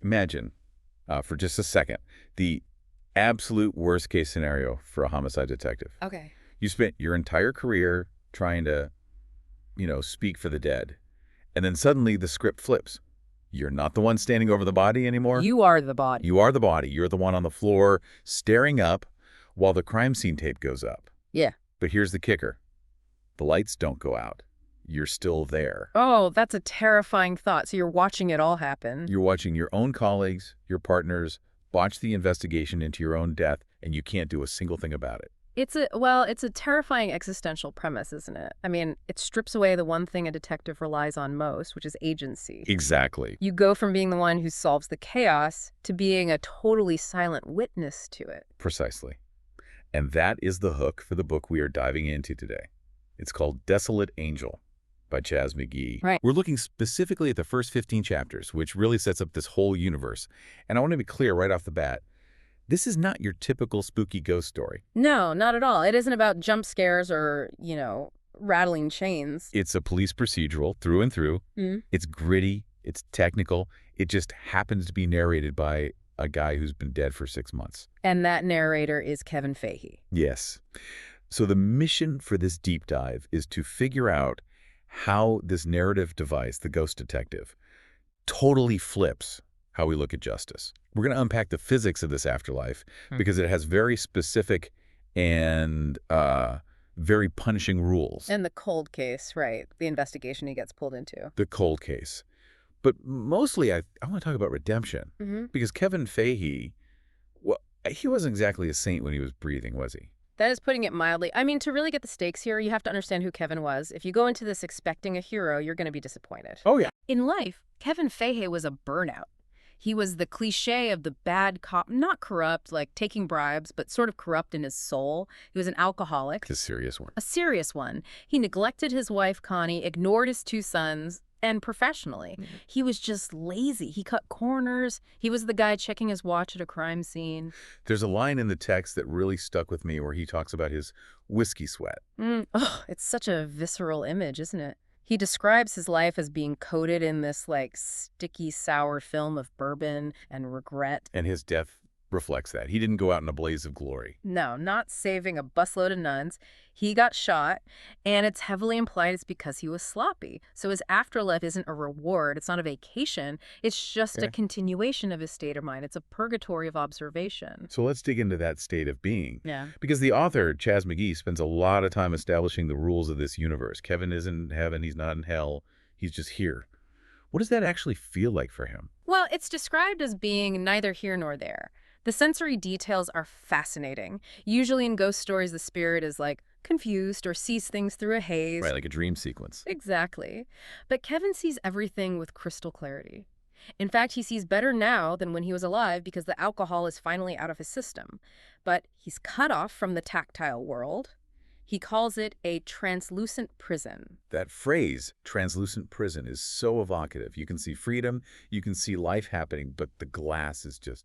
Imagine, for just a second, the absolute worst-case scenario for a homicide detective. Okay. You spent your entire career trying to, speak for the dead. And then suddenly the script flips. You're not the one standing over the body anymore. You are the body. You are the body. You're the one on the floor staring up while the crime scene tape goes up. Yeah. But here's the kicker. The lights don't go out. You're still there. Oh, that's a terrifying thought. So you're watching it all happen. You're watching your own colleagues, your partners, botch the investigation into your own death, and you can't do a single thing about it. It's a terrifying existential premise, isn't it? I mean, it strips away the one thing a detective relies on most, which is agency. Exactly. You go from being the one who solves the chaos to being a totally silent witness to it. Precisely. And that is the hook for the book we are diving into today. It's called Desolate Angel by Chaz McGee. Right. We're looking specifically at the first 15 chapters, which really sets up this whole universe. And I want to be clear right off the bat, this is not your typical spooky ghost story. No, not at all. It isn't about jump scares or, rattling chains. It's a police procedural through and through. It's gritty. It's technical. It just happens to be narrated by a guy who's been dead for 6 months. And that narrator is Kevin Fahey. Yes. So the mission for this deep dive is to figure out how this narrative device, the ghost detective, totally flips how we look at justice. We're going to unpack the physics of this afterlife because it has very specific and very punishing rules. And the cold case, right? The investigation he gets pulled into. The cold case. But mostly I want to talk about redemption because Kevin Fahey, well, he wasn't exactly a saint when he was breathing, was he? That is putting it mildly. I mean, to really get the stakes here, you have to understand who Kevin was. If you go into this expecting a hero, you're going to be disappointed. Oh, yeah. In life, Kevin Fahey was a burnout. He was the cliche of the bad cop, not corrupt, like taking bribes, but sort of corrupt in his soul. He was an alcoholic. A serious one. A serious one. He neglected his wife, Connie, ignored his 2 sons, and professionally. He was just lazy. He cut corners. He was the guy checking his watch at a crime scene. There's a line in the text that really stuck with me where he talks about his whiskey sweat. Oh, it's such a visceral image, isn't it? He describes his life as being coated in this, sticky, sour film of bourbon and regret. And his death reflects that. He didn't go out in a blaze of glory. No, not saving a busload of nuns. He got shot, and it's heavily implied it's because he was sloppy. So his afterlife isn't a reward. It's not a vacation. It's just a continuation of his state of mind. It's a purgatory of observation. So let's dig into that state of being. Yeah. Because the author, Chaz McGee, spends a lot of time establishing the rules of this universe. Kevin isn't in heaven. He's not in hell. He's just here. What does that actually feel like for him? Well, it's described as being neither here nor there. The sensory details are fascinating. Usually in ghost stories, the spirit is confused or sees things through a haze. Right, like a dream sequence. Exactly. But Kevin sees everything with crystal clarity. In fact, he sees better now than when he was alive because the alcohol is finally out of his system. But he's cut off from the tactile world. He calls it a translucent prison. That phrase, translucent prison, is so evocative. You can see freedom, you can see life happening, but the glass is just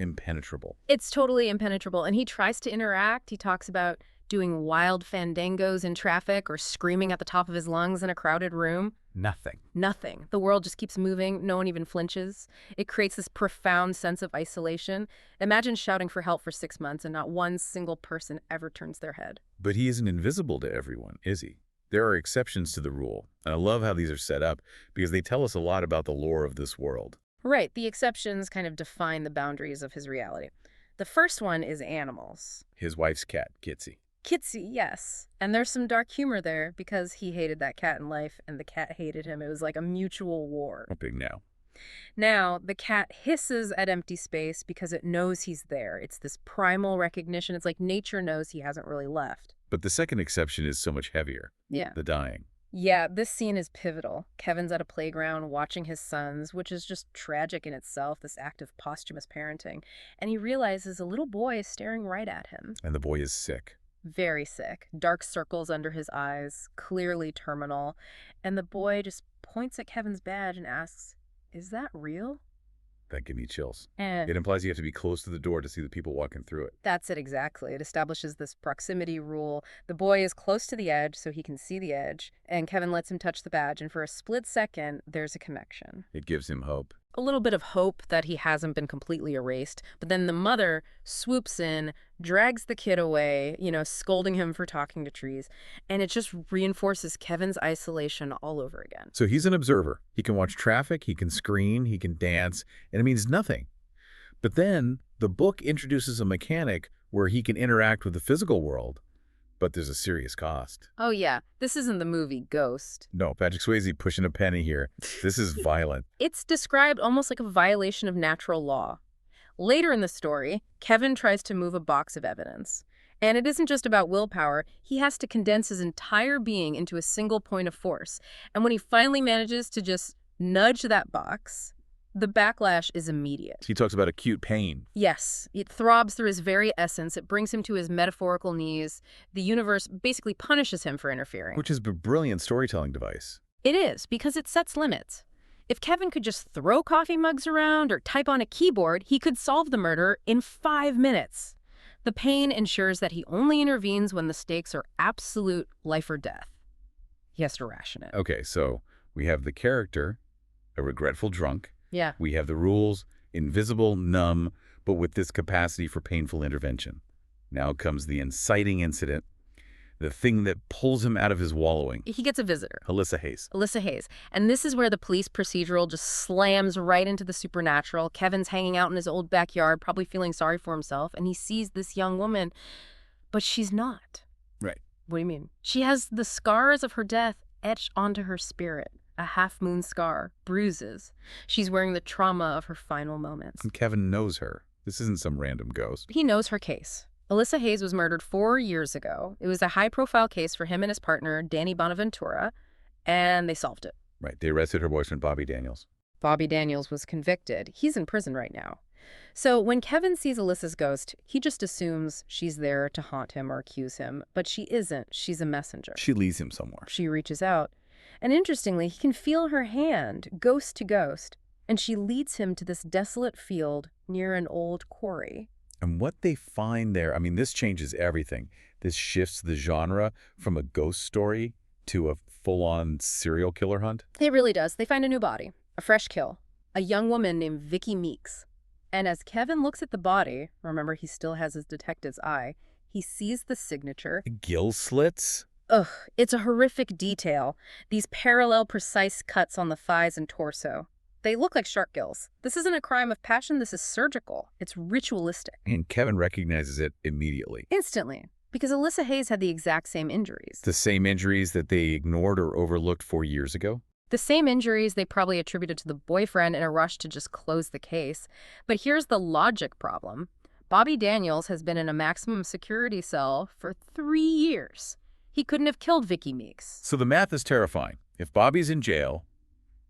impenetrable. It's totally impenetrable, and he tries to interact. He talks about doing wild fandangos in traffic or screaming at the top of his lungs in a crowded room. Nothing. Nothing. The world just keeps moving. No one even flinches. It creates this profound sense of isolation. Imagine shouting for help for 6 months and not one single person ever turns their head. But he isn't invisible to everyone, is he? There are exceptions to the rule, and I love how these are set up because they tell us a lot about the lore of this world. Right. The exceptions kind of define the boundaries of his reality. The first one is animals. His wife's cat, Kitsy. Kitsy, yes. And there's some dark humor there because he hated that cat in life and the cat hated him. It was like a mutual war. How big now? Now, the cat hisses at empty space because it knows he's there. It's this primal recognition. It's like nature knows he hasn't really left. But the second exception is so much heavier. Yeah. The dying. Yeah, this scene is pivotal. Kevin's at a playground watching his sons, which is just tragic in itself, this act of posthumous parenting. And he realizes a little boy is staring right at him. And the boy is sick. Very sick. Dark circles under his eyes, clearly terminal. And the boy just points at Kevin's badge and asks, "Is that real?" That gave me chills. And It implies you have to be close to the door to see the people walking through it. that's it exactly. It establishes this proximity rule. The boy is close to the edge so he can see the edge, and Kevin lets him touch the badge, and for a split second, there's a connection. It gives him hope. a little bit of hope that he hasn't been completely erased. But then the mother swoops in, drags the kid away, scolding him for talking to trees. And it just reinforces Kevin's isolation all over again. So he's an observer. He can watch traffic, he can screen, he can dance, and it means nothing. But then the book introduces a mechanic where he can interact with the physical world, but there's a serious cost. Oh, yeah. This isn't the movie Ghost. No, Patrick Swayze pushing a penny here. This is violent. It's described almost like a violation of natural law. Later in the story, Kevin tries to move a box of evidence. And it isn't just about willpower. He has to condense his entire being into a single point of force. And when he finally manages to just nudge that box, the backlash is immediate. He talks about acute pain. Yes, it throbs through his very essence. It brings him to his metaphorical knees. The universe basically punishes him for interfering. Which is a brilliant storytelling device. It is, because it sets limits. If Kevin could just throw coffee mugs around or type on a keyboard, he could solve the murder in 5 minutes. The pain ensures that he only intervenes when the stakes are absolute life or death. He has to ration it. Okay, so we have the character, a regretful drunk. Yeah. We have the rules, invisible, numb, but with this capacity for painful intervention. Now comes the inciting incident, the thing that pulls him out of his wallowing. He gets a visitor. Alyssa Hayes. Alyssa Hayes. And this is where the police procedural just slams right into the supernatural. Kevin's hanging out in his old backyard, probably feeling sorry for himself, and he sees this young woman, but she's not. Right. What do you mean? She has the scars of her death etched onto her spirit. A half-moon scar, bruises. She's wearing the trauma of her final moments. And Kevin knows her. This isn't some random ghost. He knows her case. Alyssa Hayes was murdered 4 years ago. It was a high-profile case for him and his partner, Danny Bonaventura, and they solved it. Right. They arrested her boyfriend, Bobby Daniels. Bobby Daniels was convicted. He's in prison right now. So when Kevin sees Alyssa's ghost, he just assumes she's there to haunt him or accuse him. But she isn't. She's a messenger. She leads him somewhere. She reaches out. And interestingly, he can feel her hand, ghost to ghost, and she leads him to this desolate field near an old quarry. And what they find there, I mean, this changes everything. This shifts the genre from a ghost story to a full-on serial killer hunt. It really does. They find a new body, a fresh kill, a young woman named Vicky Meeks. And as Kevin looks at the body, remember he still has his detective's eye, he sees the signature. Gill slits? Ugh, it's a horrific detail. These parallel, precise cuts on the thighs and torso. They look like shark gills. This isn't a crime of passion, this is surgical. It's ritualistic. And Kevin recognizes it immediately. Instantly. Because Alyssa Hayes had the exact same injuries. The same injuries that they ignored or overlooked 4 years ago? The same injuries they probably attributed to the boyfriend in a rush to just close the case. But here's the logic problem. Bobby Daniels has been in a maximum security cell for 3 years. He couldn't have killed Vicky Meeks. So the math is terrifying. If Bobby's in jail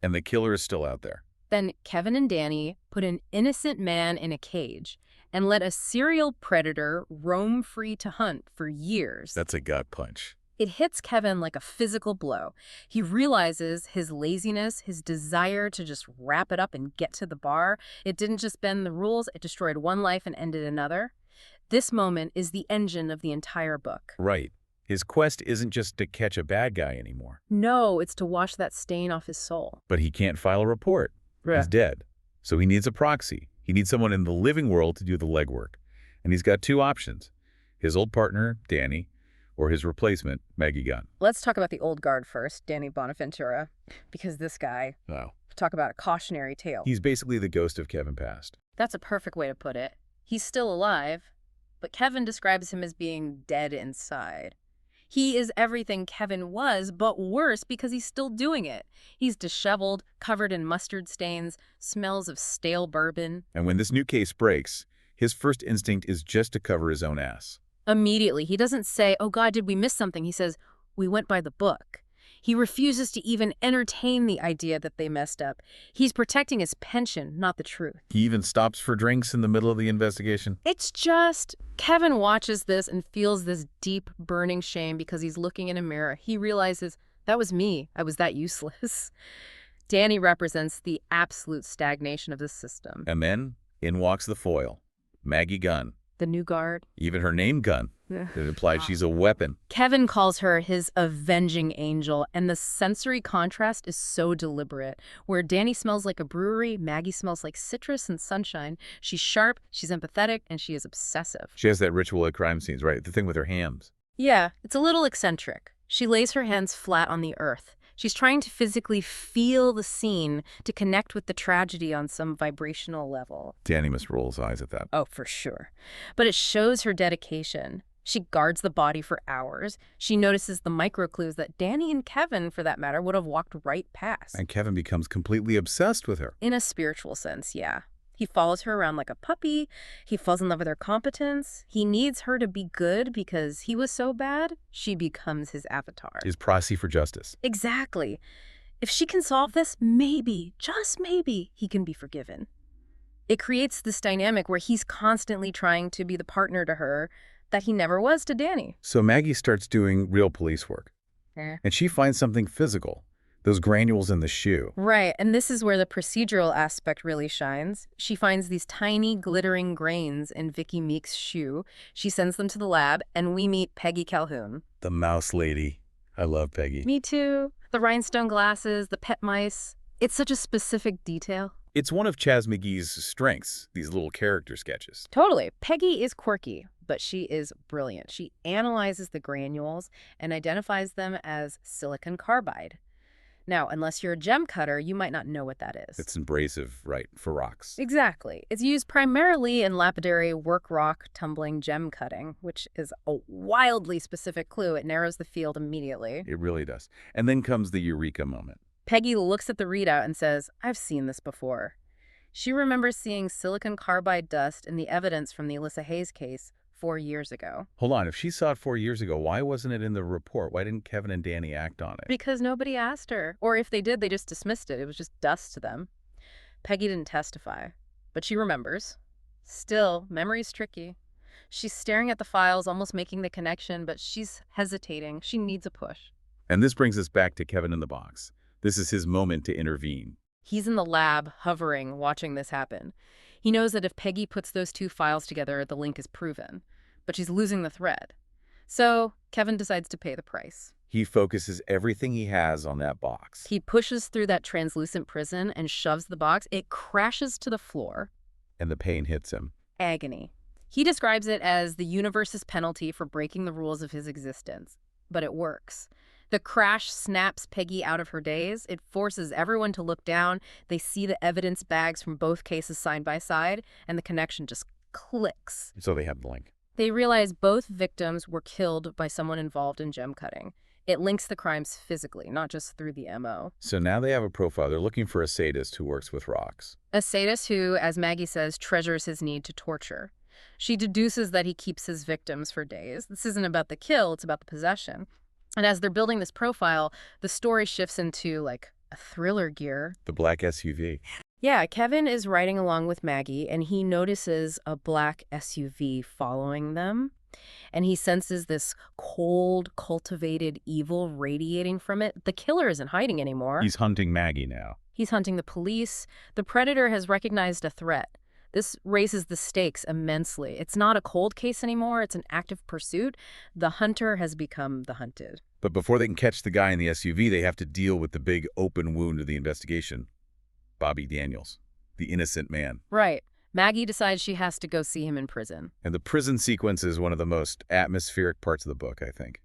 and the killer is still out there, then Kevin and Danny put an innocent man in a cage and let a serial predator roam free to hunt for years. that's a gut punch. It hits Kevin like a physical blow. He realizes his laziness, his desire to just wrap it up and get to the bar. It didn't just bend the rules, it destroyed one life and ended another. This moment is the engine of the entire book. Right. His quest isn't just to catch a bad guy anymore. No, it's to wash that stain off his soul. But he can't file a report. He's dead. So he needs a proxy. He needs someone in the living world to do the legwork. And he's got 2 options. His old partner, Danny, or his replacement, Maggie Gunn. Let's talk about the old guard first, Danny Bonaventura, because this guy, Oh. talk about a cautionary tale. He's basically the ghost of Kevin past. That's a perfect way to put it. He's still alive, but Kevin describes him as being dead inside. He is everything Kevin was, but worse because he's still doing it. He's disheveled, covered in mustard stains, smells of stale bourbon. And when this new case breaks, his first instinct is just to cover his own ass. Immediately, he doesn't say, oh God, did we miss something? He says, we went by the book. He refuses to even entertain the idea that they messed up. He's protecting his pension, not the truth. He even stops for drinks in the middle of the investigation. It's just, Kevin watches this and feels this deep, burning shame because he's looking in a mirror. He realizes, that was me. I was that useless. Danny represents the absolute stagnation of the system. And then, in walks the foil, Maggie Gunn. The new guard. Even her name, Gunn. Ugh. It implies she's a weapon. Kevin calls her his avenging angel, and the sensory contrast is so deliberate. Where Danny smells like a brewery, Maggie smells like citrus and sunshine. She's sharp, she's empathetic, and she is obsessive. She has that ritual at crime scenes, right? The thing with her hams. Yeah, it's a little eccentric. She lays her hands flat on the earth. She's trying to physically feel the scene to connect with the tragedy on some vibrational level. Danny must roll his eyes at that. Oh, for sure. But it shows her dedication. She guards the body for hours. She notices the micro clues that Danny and Kevin, for that matter, would have walked right past. And Kevin becomes completely obsessed with her. In a spiritual sense, yeah. He follows her around like a puppy. He falls in love with her competence. He needs her to be good because he was so bad. She becomes his avatar. His proxy for justice. Exactly. If she can solve this, maybe, just maybe, he can be forgiven. It creates this dynamic where he's constantly trying to be the partner to her that he never was to Danny. So Maggie starts doing real police work. And she finds something physical. Those granules in the shoe. Right, and this is where the procedural aspect really shines. She finds these tiny, glittering grains in Vicky Meek's shoe. She sends them to the lab, and we meet Peggy Calhoun. The mouse lady. I love Peggy. Me too. The rhinestone glasses, the pet mice. It's such a specific detail. It's one of Chaz McGee's strengths, these little character sketches. Totally. Peggy is quirky, but she is brilliant. She analyzes the granules and identifies them as silicon carbide. Now, unless you're a gem cutter, you might not know what that is. It's abrasive, right, for rocks. Exactly. It's used primarily in lapidary work rock tumbling gem cutting, which is a wildly specific clue. It narrows the field immediately. It really does. And then comes the eureka moment. Peggy looks at the readout and says, I've seen this before. She remembers seeing silicon carbide dust in the evidence from the Alyssa Hayes case 4 years ago. Hold on, if she saw it 4 years ago, why wasn't it in the report? Why didn't Kevin and Danny act on it? Because nobody asked her. Or if they did, they just dismissed it. It was just dust to them. Peggy didn't testify, but she remembers. Still, memory's tricky. She's staring at the files, almost making the connection, but she's hesitating. She needs a push. And this brings us back to Kevin in the box. This is his moment to intervene. He's in the lab, hovering, watching this happen. He knows that if Peggy puts those two files together, the link is proven. But she's losing the thread. So Kevin decides to pay the price. He focuses everything he has on that box. He pushes through that translucent prison and shoves the box. It crashes to the floor. And the pain hits him. Agony. He describes it as the universe's penalty for breaking the rules of his existence. But it works. The crash snaps Peggy out of her daze. It forces everyone to look down. They see the evidence bags from both cases side by side, and the connection just clicks. So they have the link. They realize both victims were killed by someone involved in gem cutting. It links the crimes physically, not just through the MO. So now they have a profile. They're looking for a sadist who works with rocks. A sadist who, as Maggie says, treasures his need to torture. She deduces that he keeps his victims for days. This isn't about the kill, it's about the possession. And as they're building this profile, the story shifts into, like, a thriller gear. The black SUV. Yeah, Kevin is riding along with Maggie, and he notices a black SUV following them. And he senses this cold, cultivated evil radiating from it. The killer isn't hiding anymore. He's hunting Maggie now. He's hunting the police. The predator has recognized a threat. This raises the stakes immensely. It's not a cold case anymore. It's an active pursuit. The hunter has become the hunted. But before they can catch the guy in the SUV, they have to deal with the big open wound of the investigation. Bobby Daniels, the innocent man. Right. Maggie decides she has to go see him in prison. And the prison sequence is one of the most atmospheric parts of the book, I think.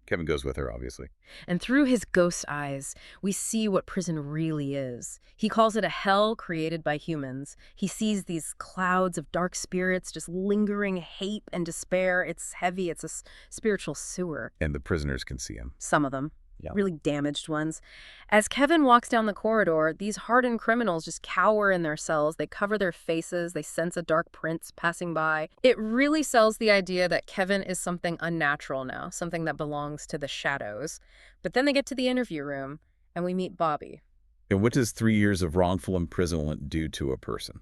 Kevin goes with her, obviously. And through his ghost eyes, we see what prison really is. He calls it a hell created by humans. He sees these clouds of dark spirits just lingering hate and despair. It's heavy. It's a spiritual sewer. And the prisoners can see him. Some of them. Yeah. Really damaged ones. As Kevin walks down the corridor, these hardened criminals just cower in their cells. They cover their faces. They sense a dark prince passing by. It really sells the idea that Kevin is something unnatural now, something that belongs to the shadows. But then they get to the interview room, and we meet Bobby. And what does 3 years of wrongful imprisonment do to a person?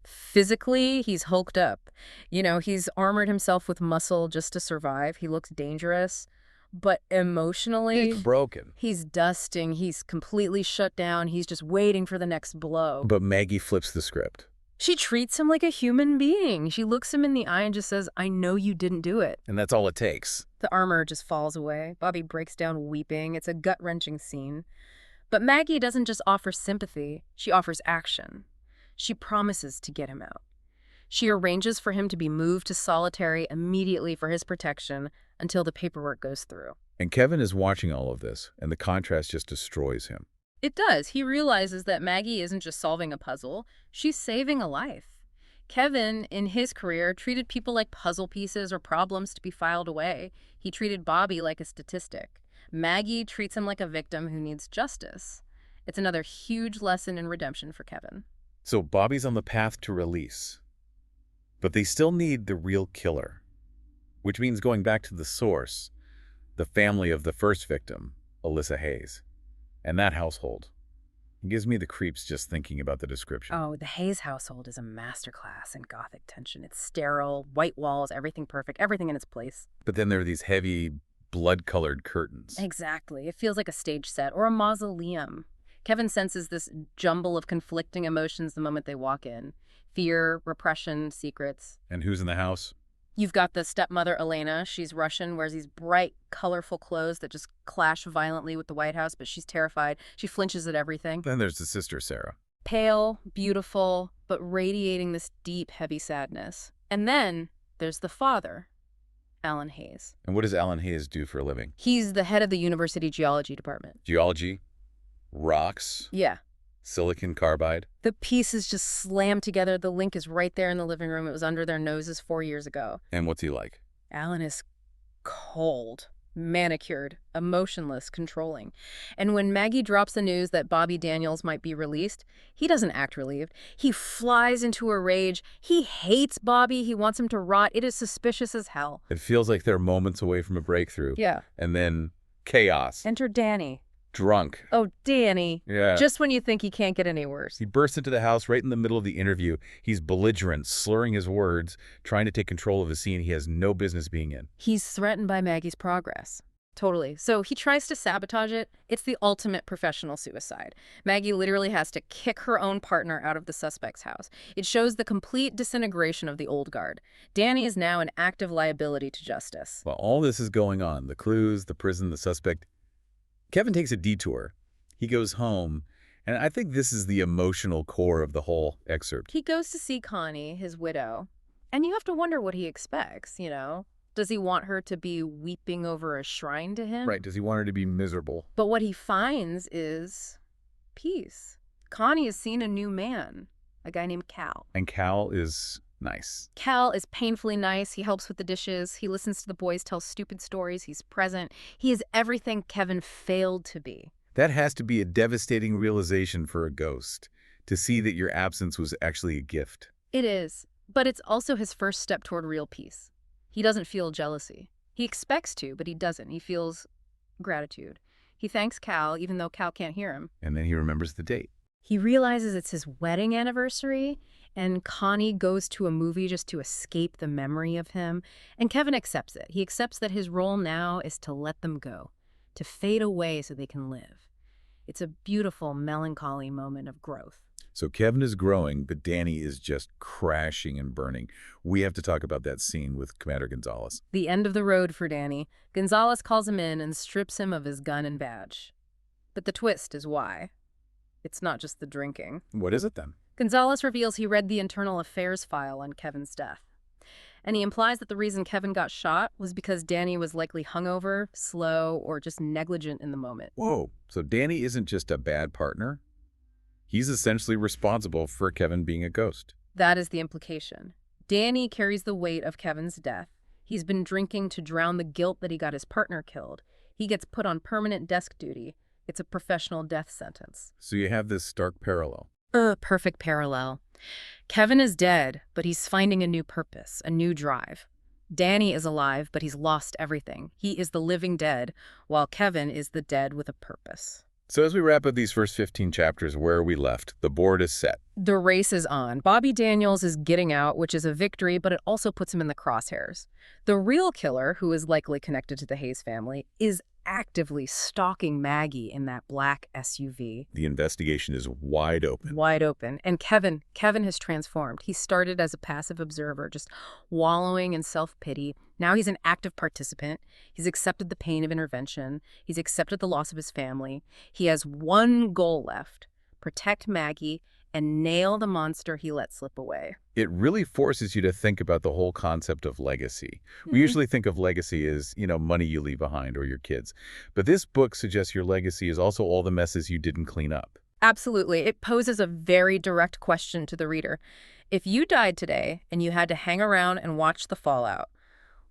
Physically, he's hulked up. You know, he's armored himself with muscle just to survive. He looks dangerous. But emotionally, He's broken. He's dusting. He's completely shut down. He's just waiting for the next blow. But Maggie flips the script. She treats him like a human being. She looks him in the eye and just says, I know you didn't do it. And that's all it takes. The armor just falls away. Bobby breaks down weeping. It's a gut-wrenching scene. But Maggie doesn't just offer sympathy. She offers action. She promises to get him out. She arranges for him to be moved to solitary immediately for his protection until the paperwork goes through. And Kevin is watching all of this, and the contrast just destroys him. It does. He realizes that Maggie isn't just solving a puzzle, she's saving a life. Kevin, in his career, treated people like puzzle pieces or problems to be filed away. He treated Bobby like a statistic. Maggie treats him like a victim who needs justice. It's another huge lesson in redemption for Kevin. So Bobby's on the path to release. But they still need the real killer, which means going back to the source, the family of the first victim, Alyssa Hayes, and that household. It gives me the creeps just thinking about the description. Oh, the Hayes household is a masterclass in gothic tension. It's sterile, white walls, everything perfect, everything in its place. But then there are these heavy, blood-colored curtains. Exactly. It feels like a stage set or a mausoleum. Kevin senses this jumble of conflicting emotions the moment they walk in. Fear, repression, secrets. And who's in the house? You've got the stepmother, Elena. She's Russian, wears these bright, colorful clothes that just clash violently with the White House, but she's terrified. She flinches at everything. Then there's the sister, Sarah. Pale, beautiful, but radiating this deep, heavy sadness. And then there's the father, Alan Hayes. And what does Alan Hayes do for a living? He's the head of the university geology department. Geology? Rocks? Yeah. Silicon carbide? The pieces just slam together. The link is right there in the living room. It was under their noses 4 years ago. And what's he like? Alan is cold, manicured, emotionless, controlling. And when Maggie drops the news that Bobby Daniels might be released, he doesn't act relieved. He flies into a rage. He hates Bobby. He wants him to rot. It is suspicious as hell. It feels like they're moments away from a breakthrough. Yeah. And then chaos. Enter Danny. Drunk. Oh, Danny. Yeah. Just when you think he can't get any worse. He bursts into the house right in the middle of the interview. He's belligerent, slurring his words, trying to take control of a scene he has no business being in. He's threatened by Maggie's progress. Totally. So he tries to sabotage it. It's the ultimate professional suicide. Maggie literally has to kick her own partner out of the suspect's house. It shows the complete disintegration of the old guard. Danny is now an active liability to justice. While all this is going on, the clues, the prison, the suspect, Kevin takes a detour. He goes home, and I think this is the emotional core of the whole excerpt. He goes to see Connie, his widow, and you have to wonder what he expects, you know? Does he want her to be weeping over a shrine to him? Right, does he want her to be miserable? But what he finds is peace. Connie has seen a new man, a guy named Cal. And Cal is nice. Cal is painfully nice. He helps with the dishes. He listens to the boys tell stupid stories. He's present. He is everything Kevin failed to be. That has to be a devastating realization for a ghost, to see that your absence was actually a gift. It is, but it's also his first step toward real peace. He doesn't feel jealousy. He expects to, but he doesn't. He feels gratitude. He thanks Cal, even though Cal can't hear him. And then he remembers the date. He realizes it's his wedding anniversary, and Connie goes to a movie just to escape the memory of him. And Kevin accepts it. He accepts that his role now is to let them go, to fade away so they can live. It's a beautiful, melancholy moment of growth. So Kevin is growing, but Danny is just crashing and burning. We have to talk about that scene with Commander Gonzalez. The end of the road for Danny. Gonzalez calls him in and strips him of his gun and badge. But the twist is why. It's not just the drinking. What is it then? Gonzalez reveals he read the internal affairs file on Kevin's death. And he implies that the reason Kevin got shot was because Danny was likely hungover, slow, or just negligent in the moment. Whoa, so Danny isn't just a bad partner? He's essentially responsible for Kevin being a ghost. That is the implication. Danny carries the weight of Kevin's death. He's been drinking to drown the guilt that he got his partner killed. He gets put on permanent desk duty. It's a professional death sentence. So you have this stark parallel. Perfect parallel. Kevin is dead, but he's finding a new purpose, a new drive. Danny is alive, but he's lost everything. He is the living dead, while Kevin is the dead with a purpose. So as we wrap up these first 15 chapters where we left, the board is set. The race is on. Bobby Daniels is getting out, which is a victory, but it also puts him in the crosshairs. The real killer, who is likely connected to the Hayes family, is actively stalking Maggie in that black SUV. The investigation is wide open. Wide open. And Kevin has transformed. He started as a passive observer, just wallowing in self-pity. Now he's an active participant. He's accepted the pain of intervention. He's accepted the loss of his family. He has one goal left: protect Maggie and nail the monster he let slip away. It really forces you to think about the whole concept of legacy. We usually think of legacy as, money you leave behind or your kids. But this book suggests your legacy is also all the messes you didn't clean up. Absolutely. It poses a very direct question to the reader. If you died today and you had to hang around and watch the fallout,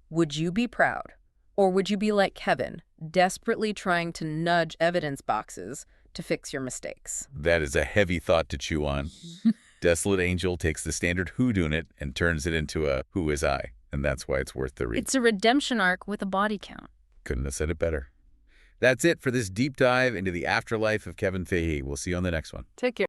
would you be proud? Or would you be like Kevin, desperately trying to nudge evidence boxes to fix your mistakes? That is a heavy thought to chew on. Desolate Angel takes the standard whodunit and turns it into a who is I, and that's why it's worth the read. It's a redemption arc with a body count. Couldn't have said it better. That's it for this deep dive into the afterlife of Kevin Fahey. We'll see you on the next one. Take care.